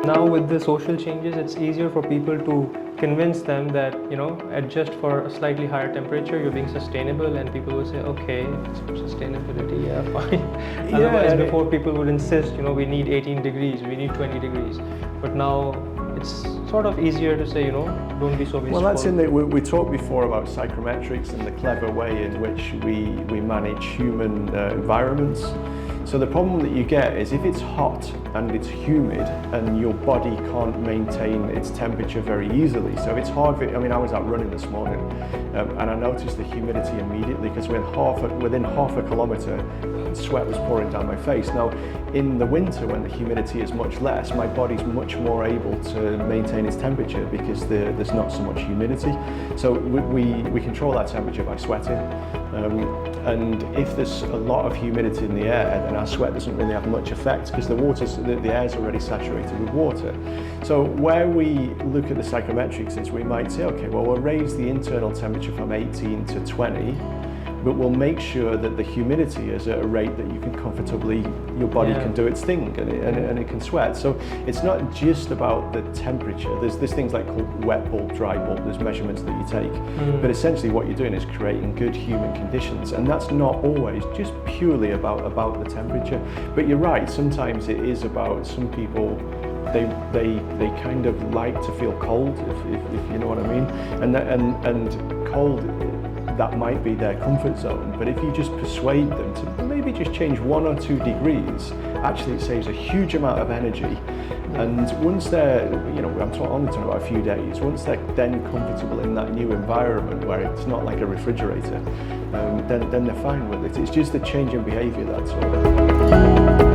Now with the social changes, it's easier for people to convince them that, adjust for a slightly higher temperature, you're being sustainable, and people will say, okay, sustainability, yeah, fine. Yeah, Otherwise, before people would insist, we need 18 degrees, we need 20 degrees. But now it's sort of easier to say, don't be so wasteful. Well, that's in the, we talked before about psychometrics and the clever way in which we manage human environments. So the problem that you get is if it's hot and it's humid and your body can't maintain its temperature very easily. So it's hard for, I was out running this morning and I noticed the humidity immediately because within half a kilometre, sweat was pouring down my face. Now, in the winter when the humidity is much less, my body's much more able to maintain its temperature because there's not so much humidity. So we control our temperature by sweating. And if there's a lot of humidity in the air, then our sweat doesn't really have much effect because the air's already saturated with water. So where we look at the psychometrics is we might say, okay, well, we'll raise the internal temperature from 18 to 20, but we'll make sure that the humidity is at a rate that you can comfortably, your body can do its thing and it can sweat. So it's not just about the temperature. There's things like called wet bulb, dry bulb, there's measurements that you take. But essentially what you're doing is creating good human conditions, and that's not always just purely about the temperature. But you're right, sometimes it is about some people, they kind of like to feel cold, if you know what I mean. And cold, that might be their comfort zone, but if you just persuade them to maybe just change 1 or 2 degrees, actually it saves a huge amount of energy. And once they're, I'm only talking about a few days, once they're then comfortable in that new environment where it's not like a refrigerator, then they're fine with it. It's just a change in behaviour, that's all.